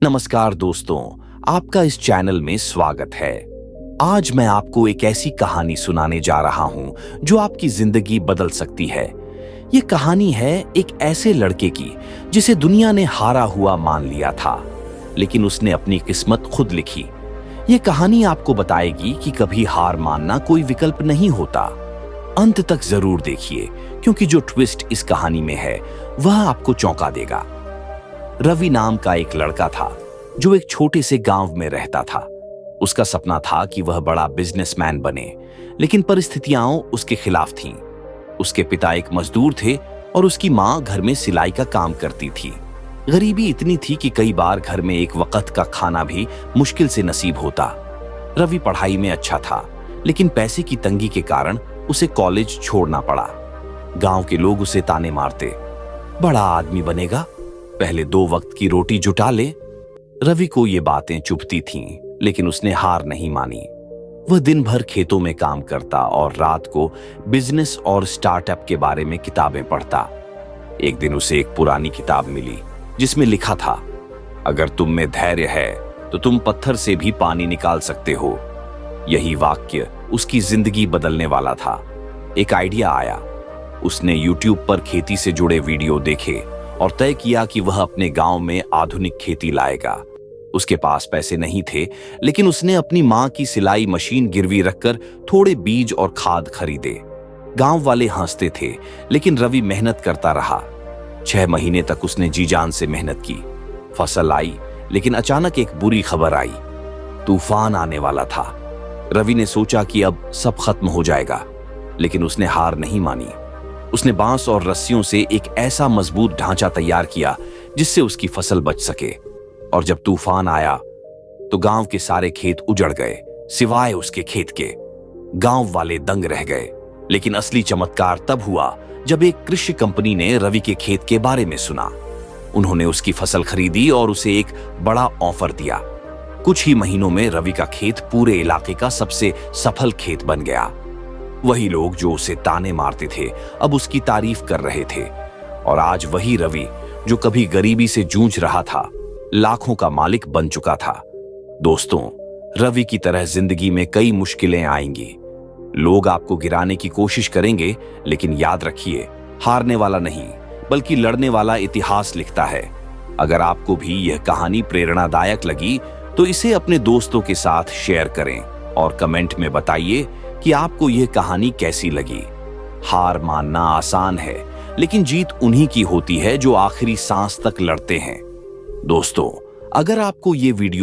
नमस्कार दोस्तों, आपका इस चैनल में स्वागत है। आज मैं आपको एक ऐसी कहानी सुनाने जा रहा हूं जो आपकी जिंदगी बदल सकती है। ये कहानी है एक ऐसे लड़के की जिसे दुनिया ने हारा हुआ मान लिया था, लेकिन उसने अपनी किस्मत खुद लिखी। ये कहानी आपको बताएगी कि कभी हार मानना कोई विकल्प नहीं होता। अंत तक जरूर देखिए, क्योंकि जो ट्विस्ट इस कहानी में है वह आपको चौंका देगा। रवि नाम का एक लड़का था जो एक छोटे से गांव में रहता था। उसका सपना था कि वह बड़ा बिजनेसमैन बने, लेकिन परिस्थितियां उसके खिलाफ थीं। उसके पिता एक मजदूर थे और उसकी मां घर में सिलाई का काम करती थी। गरीबी इतनी थी कि कई बार घर में एक वक्त का खाना भी मुश्किल से नसीब होता। रवि पढ़ाई में अच्छा था, लेकिन पैसे की तंगी के कारण उसे कॉलेज छोड़ना पड़ा। गांव के लोग उसे ताने मारते, बड़ा आदमी बनेगा, पहले 2 वक्त की रोटी जुटा ले। रवि को ये बातें चुभती थीं, लेकिन उसने हार नहीं मानी। वह दिन भर खेतों में काम करता और रात को बिजनेस और स्टार्टअप के बारे में किताबें पढ़ता। एक दिन उसे एक पुरानी किताब मिली जिसमें लिखा था, अगर तुम में धैर्य है तो तुम पत्थर से भी पानी निकाल सकते हो। यही वाक्य उसकी जिंदगी बदलने वाला था। एक आइडिया आया। उसने YouTube पर खेती से जुड़े वीडियो देखे और तय किया कि वह अपने गांव में आधुनिक खेती लाएगा। उसके पास पैसे नहीं थे, लेकिन उसने अपनी मां की सिलाई मशीन गिरवी रखकर थोड़े बीज और खाद खरीदे। गांव वाले हंसते थे, लेकिन रवि मेहनत करता रहा। 6 महीने तक उसने जी जान से मेहनत की। फसल आई, लेकिन अचानक एक बुरी खबर आई। तूफान आने वाला था। रवि ने सोचा कि अब सब खत्म हो जाएगा, लेकिन उसने हार नहीं मानी। उसने बांस और रस्सियों से एक ऐसा मजबूत ढांचा तैयार किया जिससे उसकी फसल बच सके। और जब तूफान आया तो गांव के सारे खेत उजड़ गए, सिवाय उसके खेत के। गांव वाले दंग रह गए, लेकिन असली चमत्कार तब हुआ जब एक कृषि कंपनी ने रवि के खेत के बारे में सुना। उन्होंने उसकी फसल खरीदी और उसे एक बड़ा ऑफर दिया। कुछ ही महीनों में रवि का खेत पूरे इलाके का सबसे सफल खेत बन गया। वही लोग जो उसे ताने मारते थे अब उसकी तारीफ कर रहे थे। और आज वही रवि जो कभी गरीबी से जूझ रहा था, लाखों का मालिक बन चुका था। दोस्तों, रवि की तरह जिंदगी में कई मुश्किलें आएंगी। लोग आपको गिराने की कोशिश करेंगे, लेकिन याद रखिए, हारने वाला नहीं बल्कि लड़ने वाला इतिहास लिखता है। अगर आपको भी यह कहानी प्रेरणादायक लगी तो इसे अपने दोस्तों के साथ शेयर करें और कमेंट में बताइए कि आपको यह कहानी कैसी लगी। हार मानना आसान है, लेकिन जीत उन्हीं की होती है जो आखिरी सांस तक लड़ते हैं। दोस्तों, अगर आपको ये वीडियो